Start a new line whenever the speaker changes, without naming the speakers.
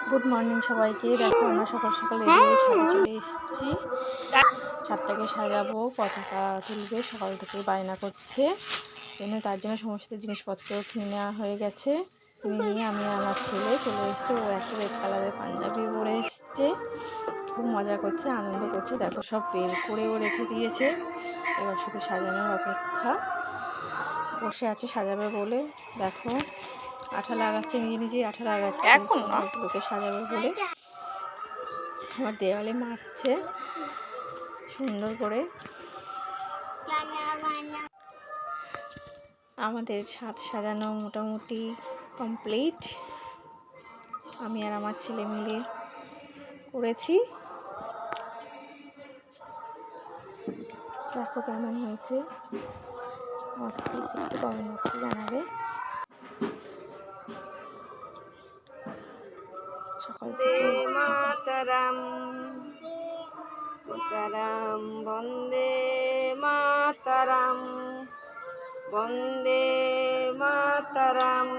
Good morning সবাইকে। দেখো আমরা সকাল সকাল রেডি হয়ে ছাদে চলে এসেছি। ছাদটাকে সাজাবো, পতাকা তুলবে, সকাল থেকে বায়না করছে। তার জন্য সমস্ত জিনিসপত্র কিনে নেওয়া হয়ে গেছে। কিনে নিয়ে আমি আর আমার ছেলে চলে এসেছে। ও একটা রেড কালারের পাঞ্জাবি পরে এসছে, খুব মজা করছে, আনন্দ করছে। দেখো সব বের করেও রেখে দিয়েছে, এবার শুধু সাজানোর অপেক্ষা। বসে আছে সাজাবে বলে। দেখো আঠা লাগাচ্ছে, নিজেই আঠা লাগাচ্ছে ঘরগুলোকে সাজাবে বলে। আমার দেওয়ালে মারছে সুন্দর করে। আমাদের ছাদ সাজানো মোটামুটি কমপ্লিট। আমি আর আমার ছেলে মিলে করেছি। দেখো কেমন হয়েছে, আমাকে প্লিজ একটু কমেন্ট বক্সে জানাবে। সকাল থেকে মাতারাম মাতারাম বন্দে মাতারাম বন্দে মাতারাম।